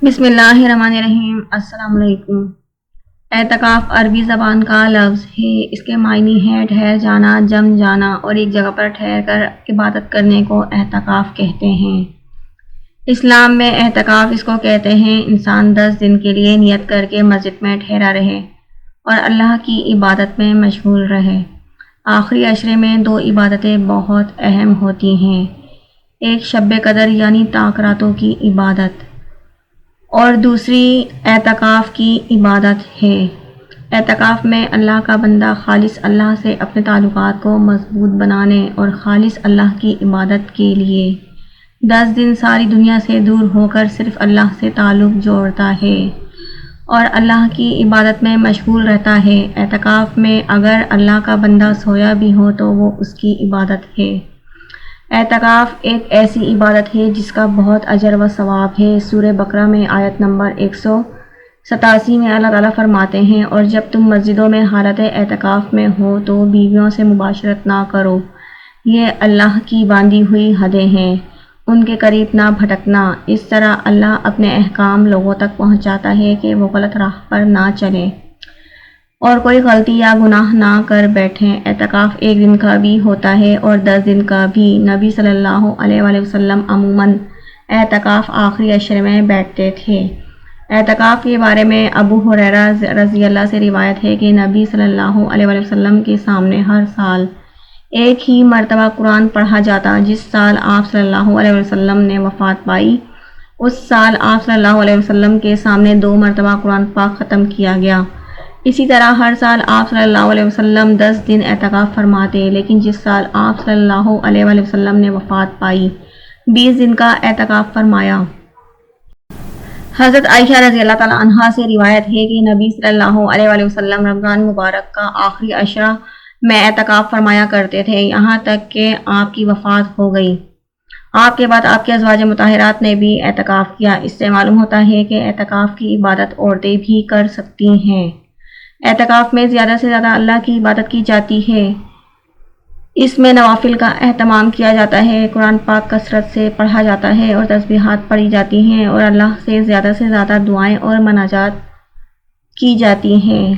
بسم اللہ الرحمن الرحیم۔ السلام علیکم۔ اعتکاف عربی زبان کا لفظ ہے۔ اس کے معنی ہے ٹھہر جانا، جم جانا اور ایک جگہ پر ٹھہر کر عبادت کرنے کو اعتکاف کہتے ہیں۔ اسلام میں اعتکاف اس کو کہتے ہیں انسان 10 دن کے لیے نیت کر کے مسجد میں ٹھہرا رہے اور اللہ کی عبادت میں مشغول رہے۔ آخری عشرے میں 2 عبادتیں بہت اہم ہوتی ہیں، ایک شب قدر یعنی طاق راتوں کی عبادت اور دوسری اعتکاف کی عبادت ہے۔ اعتکاف میں اللہ کا بندہ خالص اللہ سے اپنے تعلقات کو مضبوط بنانے اور خالص اللہ کی عبادت کے لیے 10 دن ساری دنیا سے دور ہو کر صرف اللہ سے تعلق جوڑتا ہے اور اللہ کی عبادت میں مشغول رہتا ہے۔ اعتکاف میں اگر اللہ کا بندہ سویا بھی ہو تو وہ اس کی عبادت ہے۔ اعتکاف ایک ایسی عبادت ہے جس کا بہت اجر و ثواب ہے۔ سورہ بقرہ میں آیت نمبر 187 میں اللہ تعالیٰ فرماتے ہیں، اور جب تم مسجدوں میں حالت اعتکاف میں ہو تو بیویوں سے مباشرت نہ کرو، یہ اللہ کی باندھی ہوئی حدیں ہیں، ان کے قریب نہ بھٹکنا۔ اس طرح اللہ اپنے احکام لوگوں تک پہنچاتا ہے کہ وہ غلط راہ پر نہ چلیں اور کوئی غلطی یا گناہ نہ کر بیٹھیں۔ اعتکاف 1 دن کا بھی ہوتا ہے اور 10 دن کا بھی۔ نبی صلی اللہ علیہ وآلہ وسلم عموماً اعتکاف آخری عشرے میں بیٹھتے تھے۔ اعتکاف کے بارے میں ابو ہریرہ رضی اللہ سے روایت ہے کہ نبی صلی اللہ علیہ وآلہ وسلم کے سامنے ہر سال ایک ہی مرتبہ قرآن پڑھا جاتا۔ جس سال آپ صلی اللہ علیہ وسلم نے وفات پائی اس سال آپ صلی اللہ علیہ وسلم کے سامنے 2 مرتبہ قرآن پاک ختم کیا گیا۔ اسی طرح ہر سال آپ صلی اللہ علیہ وسلم 10 دن اعتکاف فرماتے، لیکن جس سال آپ صلی اللہ علیہ وآلہ وسلم نے وفات پائی 20 دن کا اعتکاف فرمایا۔ حضرت عائشہ رضی اللہ تعالیٰ عنہا سے روایت ہے کہ نبی صلی اللہ علیہ وآلہ وسلم رمضان مبارک کا آخری عشرہ میں اعتکاف فرمایا کرتے تھے، یہاں تک کہ آپ کی وفات ہو گئی۔ آپ کے بعد آپ کے ازواج مطہرات نے بھی اعتکاف کیا۔ اس سے معلوم ہوتا ہے کہ اعتکاف کی عبادت عورتیں بھی کر سکتی ہیں۔ اعتکاف میں زیادہ سے زیادہ اللہ کی عبادت کی جاتی ہے۔ اس میں نوافل کا اہتمام کیا جاتا ہے، قرآن پاک کثرت سے پڑھا جاتا ہے اور تسبیحات پڑھی جاتی ہیں اور اللہ سے زیادہ دعائیں اور مناجات کی جاتی ہیں۔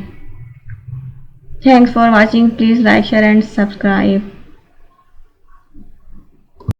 Thanks for watching. Please like, share and subscribe.